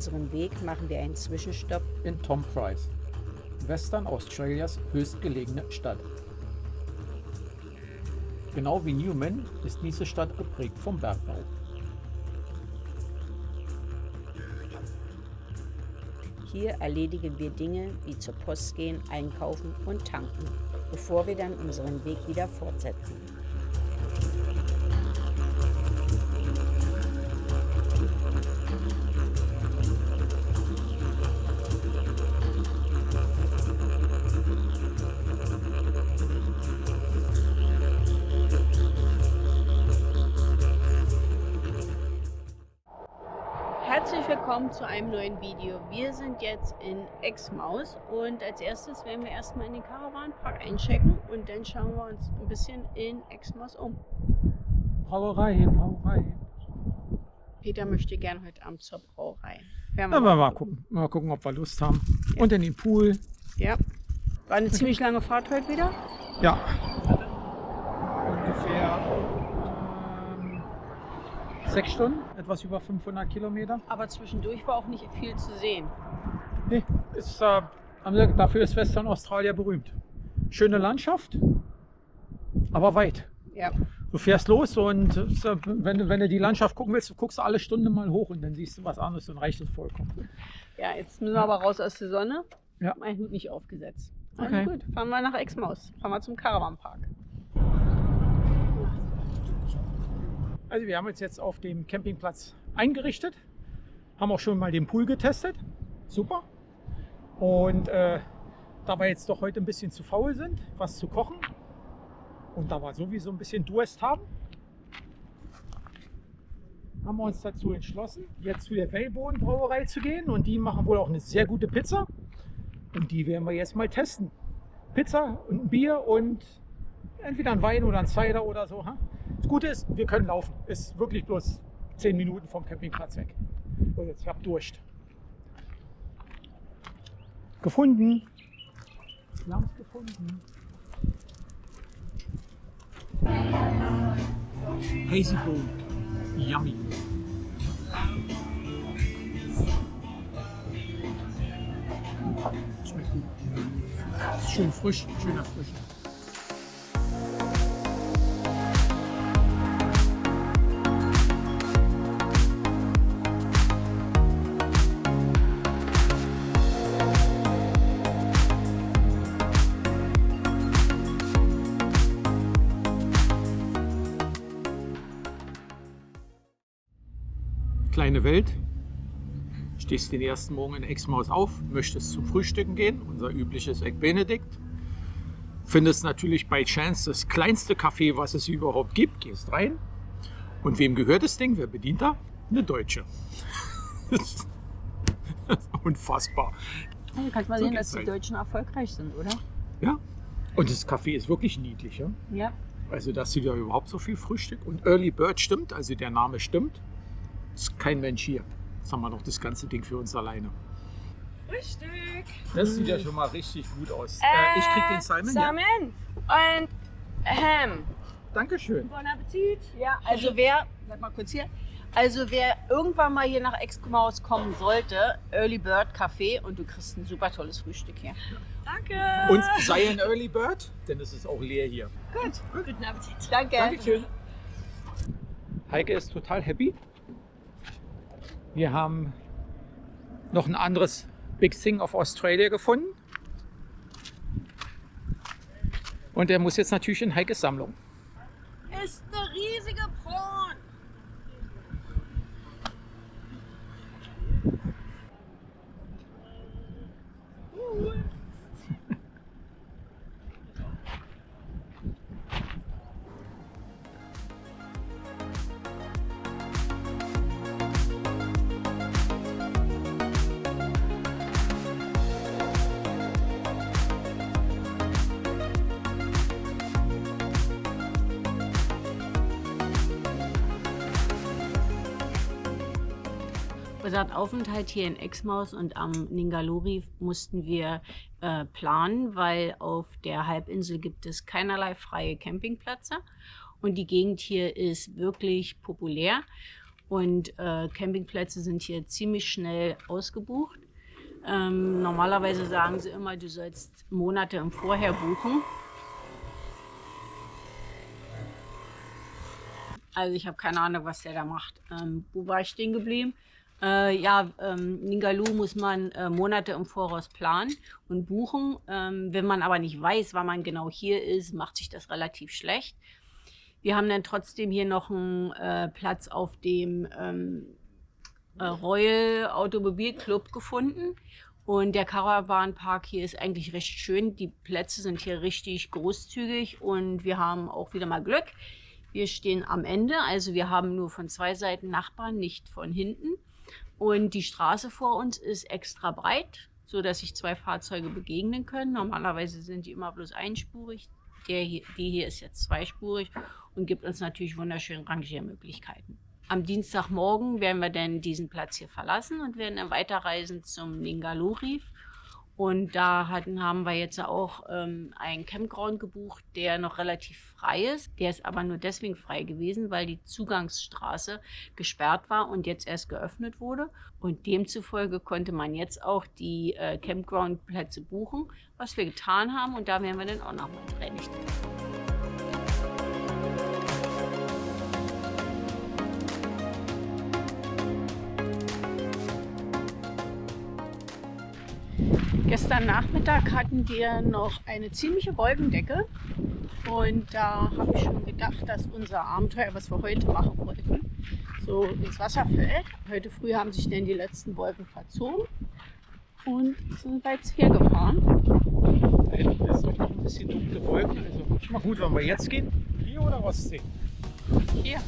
unserem Weg machen wir einen Zwischenstopp in Tom Price, Western Australias höchstgelegene Stadt. Genau wie Newman ist diese Stadt geprägt vom Bergbau. Hier erledigen wir Dinge wie zur Post gehen, einkaufen und tanken, bevor wir dann unseren Weg wieder fortsetzen. Herzlich willkommen zu einem neuen Video. Wir sind jetzt in Exmouth und als erstes werden wir erstmal in den Caravanpark einchecken und dann schauen wir uns ein bisschen in Exmouth um. Brauerei. Peter möchte gerne heute Abend zur Brauerei. Mal gucken, ob wir Lust haben. Ja. Und in den Pool. Ja. War eine ziemlich lange Fahrt heute wieder. Ja. Ungefähr 6 Stunden, etwas über 500 Kilometer. Aber zwischendurch war auch nicht viel zu sehen. Nee, dafür ist Western Australia berühmt. Schöne Landschaft, aber weit. Ja. Du fährst los und wenn du die Landschaft gucken willst, guckst du alle Stunde mal hoch und dann siehst du was anderes und reicht es vollkommen. Ja, jetzt müssen wir aber raus aus der Sonne. Ja. Mein Hut nicht aufgesetzt. Also okay. Gut, fahren wir nach Exmouth. Fahren wir zum Caravanpark. Also wir haben uns jetzt auf dem Campingplatz eingerichtet, haben auch schon mal den Pool getestet, super. Und da wir jetzt doch heute ein bisschen zu faul sind, was zu kochen und da wir sowieso ein bisschen Durst haben wir uns dazu entschlossen, jetzt zu der Wellboden Brauerei zu gehen und die machen wohl auch eine sehr gute Pizza und die werden wir jetzt mal testen. Pizza und ein Bier und entweder ein Wein oder ein Cider oder so. Das Gute ist, wir können laufen. Ist wirklich bloß 10 Minuten vom Campingplatz weg. So, jetzt, ich habe Durst. Gefunden. Wir haben es gefunden. Hazy Bowl. Yummy. Schmeckt gut. Schön frisch, schöner frisch. Kleine Welt. Stehst den ersten Morgen in Exmouth auf, möchtest zum Frühstücken gehen, unser übliches Egg Benedict. Findest natürlich bei Chance das kleinste Café, was es überhaupt gibt, gehst rein. Und wem gehört das Ding? Wer bedient da? Eine Deutsche. Das ist unfassbar. Ja, du kannst mal sehen, dass die Deutschen erfolgreich sind, oder? Ja. Und das Café ist wirklich niedlich. Ja? Ja. Also, dass sie da überhaupt so viel Frühstück. Und Early Bird stimmt, also der Name stimmt. Ist kein Mensch hier. Jetzt haben wir noch das ganze Ding für uns alleine. Frühstück! Das sieht ja schon mal richtig gut aus. Ich krieg den Simon, Salmon und Ham. Dankeschön. Bon Appetit! Ja, also sag mal kurz hier, wer irgendwann mal hier nach Exmouth kommen sollte, Early Bird Café und du kriegst ein super tolles Frühstück hier. Danke! Und sei ein Early Bird, denn es ist auch leer hier. Gut. Guten Appetit! Danke. Dankeschön. Heike ist total happy. Wir haben noch ein anderes Big Thing of Australia gefunden. Und der muss jetzt natürlich in Heikes Sammlung. Ist eine riesige Prawn. Unser Aufenthalt hier in Exmouth und am Ningaluri mussten wir planen, weil auf der Halbinsel gibt es keinerlei freie Campingplätze und die Gegend hier ist wirklich populär. Und Campingplätze sind hier ziemlich schnell ausgebucht. Normalerweise sagen sie immer, du sollst Monate im Vorher buchen. Also ich habe keine Ahnung, was der da macht. Wo war ich stehen geblieben? Ningaloo muss man Monate im Voraus planen und buchen. Wenn man aber nicht weiß, wann man genau hier ist, macht sich das relativ schlecht. Wir haben dann trotzdem hier noch einen Platz auf dem Royal Automobil Club gefunden. Und der Caravan-Park hier ist eigentlich recht schön. Die Plätze sind hier richtig großzügig und wir haben auch wieder mal Glück. Wir stehen am Ende, also wir haben nur von 2 Seiten Nachbarn, nicht von hinten. Und die Straße vor uns ist extra breit, sodass sich 2 Fahrzeuge begegnen können. Normalerweise sind die immer bloß einspurig. Die hier ist jetzt zweispurig und gibt uns natürlich wunderschöne Rangiermöglichkeiten. Am Dienstagmorgen werden wir dann diesen Platz hier verlassen und werden dann weiterreisen zum Ningaloo Reef. Und da haben wir jetzt auch einen Campground gebucht, der noch relativ frei ist. Der ist aber nur deswegen frei gewesen, weil die Zugangsstraße gesperrt war und jetzt erst geöffnet wurde. Und demzufolge konnte man jetzt auch die Campground-Plätze buchen, was wir getan haben. Und da werden wir dann auch nochmal Training. Gestern Nachmittag hatten wir noch eine ziemliche Wolkendecke und da habe ich schon gedacht, dass unser Abenteuer, was wir heute machen wollten, so ins Wasser fällt. Heute früh haben sich dann die letzten Wolken verzogen und sind wir jetzt hier gefahren. Da hinten ist doch noch ein bisschen dunkle Wolken, also ist mal gut, wenn wir jetzt gehen. Hier oder Ostsee? Hier.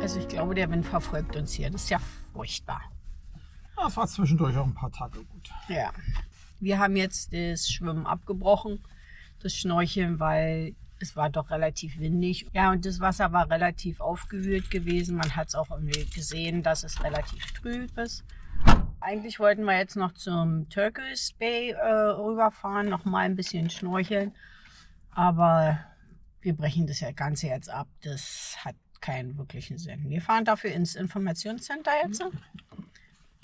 Also ich glaube, der Wind verfolgt uns hier. Das ist ja furchtbar. Das war zwischendurch auch ein paar Tage gut. Ja. Wir haben jetzt das Schwimmen abgebrochen, das Schnorcheln, weil es war doch relativ windig. Ja, und das Wasser war relativ aufgewühlt gewesen. Man hat es auch irgendwie gesehen, dass es relativ trüb ist. Eigentlich wollten wir jetzt noch zum Turquoise Bay rüberfahren, noch mal ein bisschen schnorcheln. Aber wir brechen das Ganze jetzt ab. Das hat keinen wirklichen Sinn. Wir fahren dafür ins Informationscenter jetzt.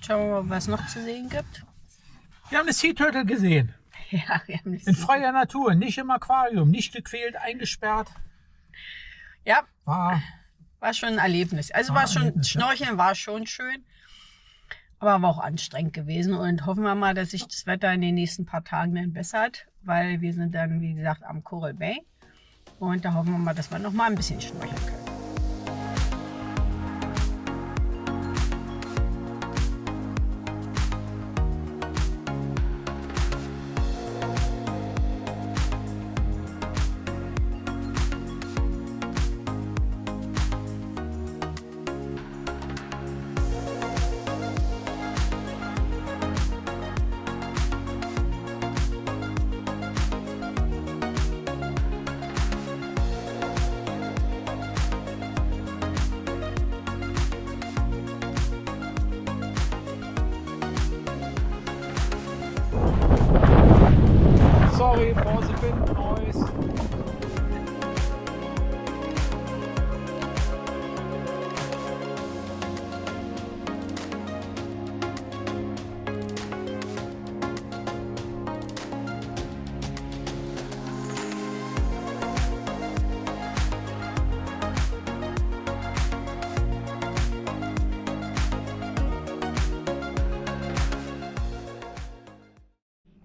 Schauen wir mal, was es noch zu sehen gibt. Wir haben eine Sea Turtle gesehen. Ja, wir haben In freier Natur, nicht im Aquarium, nicht gequält, eingesperrt. Ja, War schon ein Erlebnis. Also War ein Erlebnis, Schnorcheln war schon schön, aber war auch anstrengend gewesen. Und hoffen wir mal, dass sich das Wetter in den nächsten paar Tagen dann bessert, weil wir sind dann, wie gesagt, am Coral Bay. Und da hoffen wir mal, dass wir noch mal ein bisschen schnorcheln können. Sorry, Vorsitzender, Neues.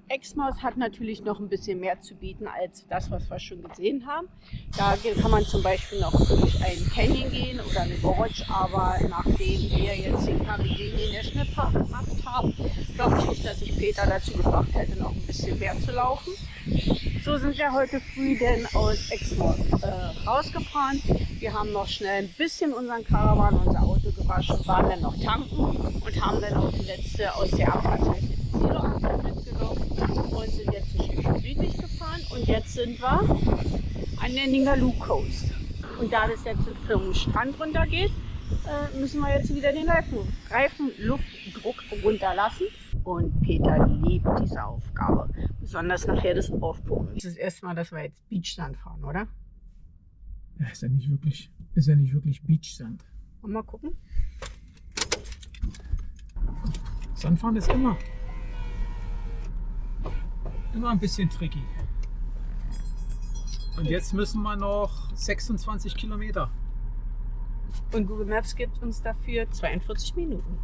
Exmouth hat natürlich noch ein bisschen mehr zu bieten als das, was wir schon gesehen haben. Da kann man zum Beispiel noch durch einen Canyon gehen oder eine Gorge, aber nachdem wir jetzt den Caribbean Nationalpark gemacht haben, glaube ich nicht, dass ich Peter dazu gebracht hätte, noch ein bisschen mehr zu laufen. So sind wir heute früh denn aus Exmouth rausgefahren. Wir haben noch schnell ein bisschen unseren Caravan, unser Auto gewaschen, waren dann noch tanken und haben dann auch die letzte aus der Abfahrtzeit mitgenommen und sind jetzt ein Stückchen südlich gefahren und jetzt sind wir an der Ningaloo Coast. Und da das jetzt zum Strand runter geht, müssen wir jetzt wieder den Reifenluftdruck runterlassen. Und Peter liebt diese Aufgabe, besonders nachher das Aufpumpen. Das ist das erste Mal, dass wir jetzt Beachsand fahren, oder? Ja, ist ja nicht wirklich Beachsand. Mal gucken. Sandfahren ist immer ein bisschen tricky. Und jetzt müssen wir noch 26 Kilometer. Und Google Maps gibt uns dafür 42 Minuten.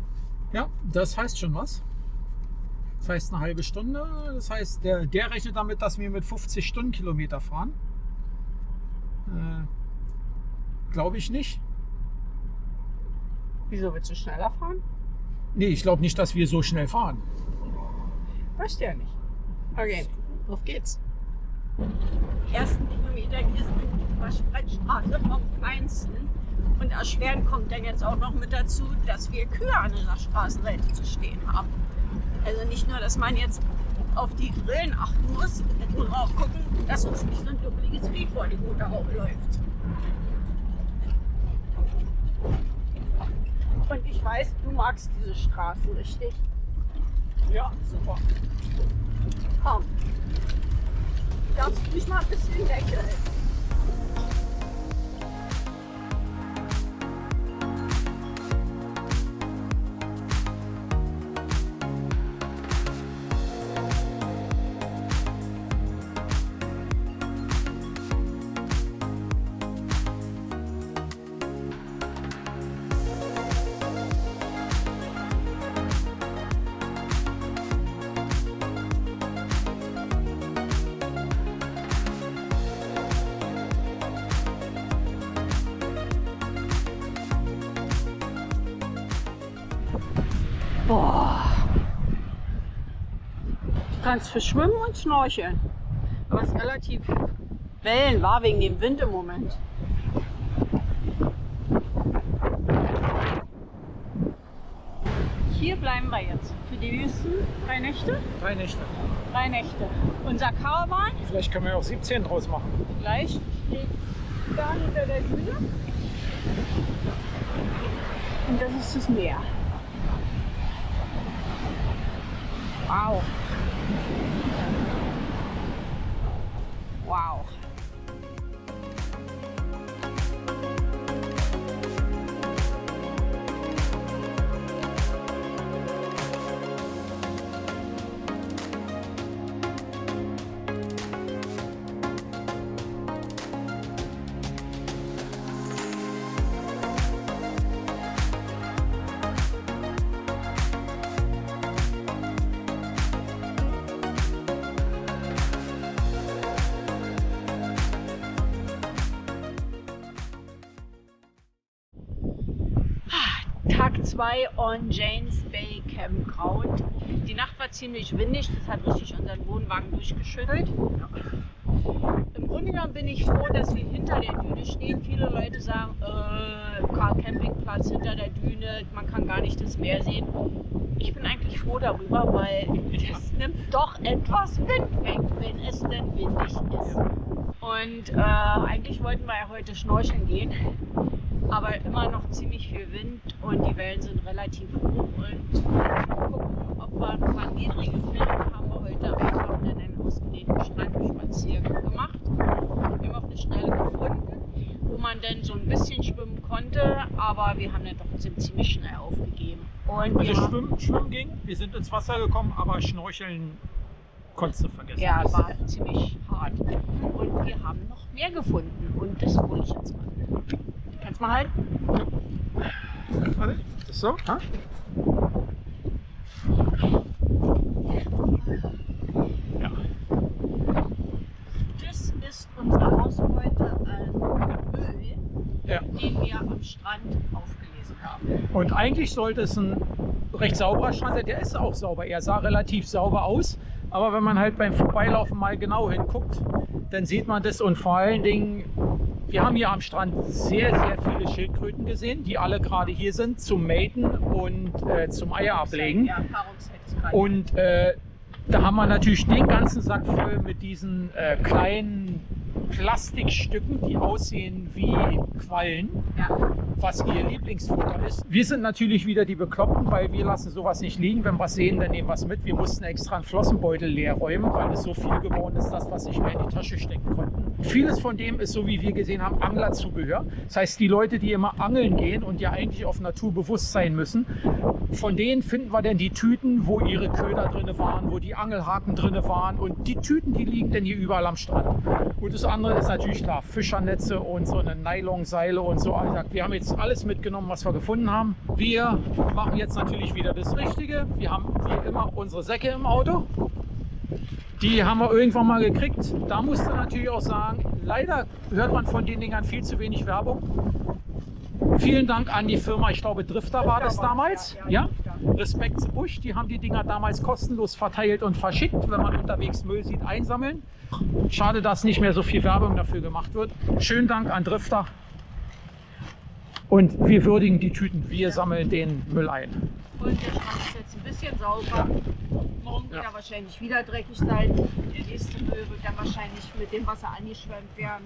Ja, das heißt schon was. Das heißt eine halbe Stunde. Das heißt, der rechnet damit, dass wir mit 50 Stundenkilometer fahren. Glaube ich nicht. Wieso, willst du schneller fahren? Nee, ich glaube nicht, dass wir so schnell fahren. Weißt du ja nicht. Okay, auf geht's. Die ersten Kilometer hier sind die Waschbrettstraße vom Feinsten. Und erschwerend kommt dann jetzt auch noch mit dazu, dass wir Kühe an der Straßenseite zu stehen haben. Also nicht nur, dass man jetzt auf die Grillen achten muss, nur auch gucken, dass uns nicht so ein dummeliges Vieh vor die Motorhaube läuft. Und ich weiß, du magst diese Straßen, richtig? Ja, super. Komm. Darfst du mich mal ein bisschen lächeln? Boah. Du kannst für Schwimmen und Schnorcheln. Aber es ist relativ Wellen war wegen dem Wind im Moment. Hier bleiben wir jetzt für die nächsten 3 Nächte. 3 Nächte. 3 Nächte. Unser Caravan Vielleicht können wir auch 17 draus machen. gleich steht da hinter der Düne. Und das ist das Meer. Wow. Wow. Tag 2 on Janes Bay Campground. Die Nacht war ziemlich windig, das hat richtig unseren Wohnwagen durchgeschüttelt. Im Grunde genommen bin ich froh, dass wir hinter der Düne stehen. Viele Leute sagen, Campingplatz hinter der Düne, man kann gar nicht das Meer sehen. Ich bin eigentlich froh darüber, weil das nimmt doch etwas Wind weg, wenn es denn windig ist. Und eigentlich wollten wir ja heute schnorcheln gehen, aber immer noch ziemlich viel Wind und die Wellen sind relativ hoch. Und gucken, ob wir ein paar niedrige finden, haben wir heute einfach einen ausgedehnten Strandspaziergang gemacht. Wir haben auch eine Stelle gefunden, wo man dann so ein bisschen schwimmen konnte, aber wir haben dann doch ziemlich schnell aufgegeben. Und Also schwimmen ging, wir sind ins Wasser gekommen, aber Schnorcheln konntest du vergessen. ja, war ziemlich hart. Und wir haben noch mehr gefunden und das hole ich jetzt mal. Kannst du mal halten? Warte, das so? Ha? Ja. Das ist unsere Ausbeute an Müll, Ja. den wir am Strand aufgelesen haben. Und eigentlich sollte es ein recht sauberer Strand sein. Der ist auch sauber. Er sah relativ sauber aus. Aber wenn man halt beim Vorbeilaufen mal genau hinguckt, dann sieht man das. Und vor allen Dingen, wir haben hier am Strand sehr, sehr viele Schildkröten gesehen, die alle gerade hier sind zum Maten und zum Eier ablegen. Ja, Paarungszeit ist gerade. Und da haben wir natürlich den ganzen Sack voll mit diesen kleinen Plastikstücken, die aussehen wie Quallen, Ja. was ihr Lieblingsfutter ist. Wir sind natürlich wieder die Bekloppten, weil wir lassen sowas nicht liegen. Wenn wir was sehen, dann nehmen wir es mit. Wir mussten extra einen Flossenbeutel leer räumen, weil es so viel geworden ist, dass wir es nicht mehr in die Tasche stecken konnten. Vieles von dem ist, so wie wir gesehen haben, Anglerzubehör. Das heißt, die Leute, die immer angeln gehen und ja eigentlich auf Natur bewusst sein müssen, von denen finden wir dann die Tüten, wo ihre Köder drin waren, wo die Angelhaken drin waren. Und die Tüten, die liegen dann hier überall am Strand. Und das andere ist natürlich klar, Fischernetze und so eine Nylonseile und so. Also wir haben jetzt alles mitgenommen, was wir gefunden haben. Wir machen jetzt natürlich wieder das Richtige. Wir haben wie immer unsere Säcke im Auto. Die haben wir irgendwann mal gekriegt. Da musste natürlich auch sagen, leider hört man von den Dingern viel zu wenig Werbung. Vielen Dank an die Firma, ich glaube Drifter war das damals. Ja? Respekt zu Busch, die haben die Dinger damals kostenlos verteilt und verschickt, wenn man unterwegs Müll sieht, einsammeln. Schade, dass nicht mehr so viel Werbung dafür gemacht wird. Schönen Dank an Drifter. Und wir würdigen die Tüten, wir sammeln den Müll ein. Und der Strand ist jetzt ein bisschen sauber. Morgen wird er wahrscheinlich wieder dreckig sein. Der nächste Müll wird dann wahrscheinlich mit dem Wasser angeschwemmt werden.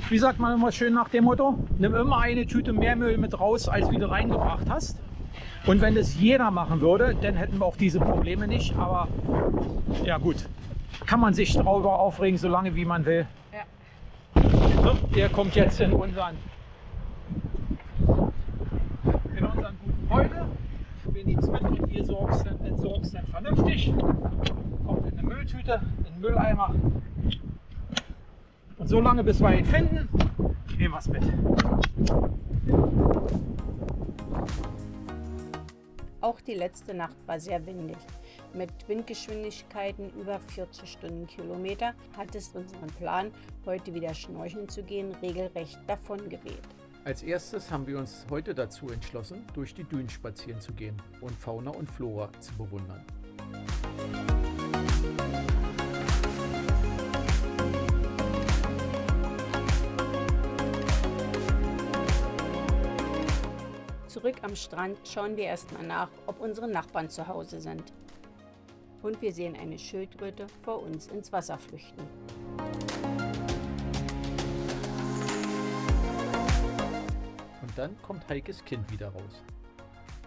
Wie sagt man immer schön nach dem Motto, nimm immer eine Tüte mehr Müll mit raus, als wie du reingebracht hast. Und wenn das jeder machen würde, dann hätten wir auch diese Probleme nicht. Aber ja gut, kann man sich darüber aufregen, so lange wie man will. Ja. So, der kommt jetzt in unseren guten Beutel. Wir nehmen es mit und ihr entsorgt es dann vernünftig. Kommt in eine Mülltüte, in den Mülleimer. Und so lange, bis wir ihn finden, nehmen wir es mit. Auch die letzte Nacht war sehr windig. Mit Windgeschwindigkeiten über 40 Stundenkilometer hat es unseren Plan, heute wieder schnorcheln zu gehen, regelrecht davongeweht. Als erstes haben wir uns heute dazu entschlossen, durch die Dünen spazieren zu gehen und Fauna und Flora zu bewundern. Zurück am Strand schauen wir erstmal nach, ob unsere Nachbarn zu Hause sind. Und wir sehen eine Schildkröte vor uns ins Wasser flüchten. Und dann kommt Heikes Kind wieder raus.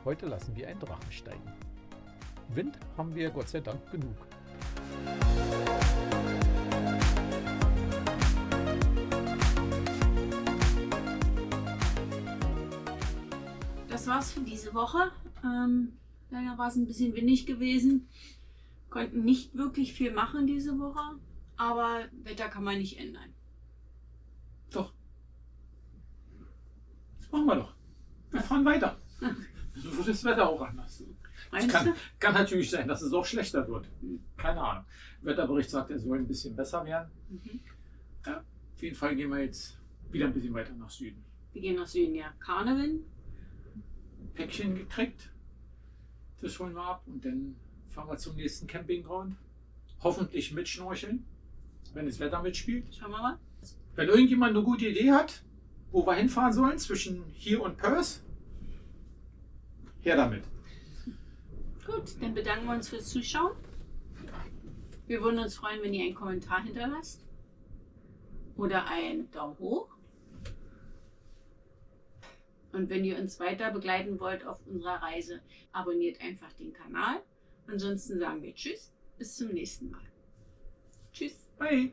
Heute lassen wir einen Drachen steigen. Wind haben wir Gott sei Dank genug. Das war's für diese Woche. Leider war es ein bisschen windig gewesen. Konnten nicht wirklich viel machen diese Woche, aber Wetter kann man nicht ändern. Doch. Das machen wir doch. Wir fahren weiter. So wird das Wetter auch anders. Es kann natürlich sein, dass es auch schlechter wird. Keine Ahnung. Wetterbericht sagt, er soll ein bisschen besser werden. Ja, auf jeden Fall gehen wir jetzt wieder ein bisschen weiter nach Süden. Wir gehen nach Süden, ja. Karneval. Päckchen gekriegt. Das holen wir ab und dann fahren wir zum nächsten Campingground. Hoffentlich mit Schnorcheln, wenn das Wetter mitspielt. Schauen wir mal. Wenn irgendjemand eine gute Idee hat, wo wir hinfahren sollen, zwischen hier und Perth, her damit. Gut, dann bedanken wir uns fürs Zuschauen. Wir würden uns freuen, wenn ihr einen Kommentar hinterlasst oder einen Daumen hoch. Und wenn ihr uns weiter begleiten wollt auf unserer Reise, abonniert einfach den Kanal. Ansonsten sagen wir Tschüss, bis zum nächsten Mal. Tschüss. Bye.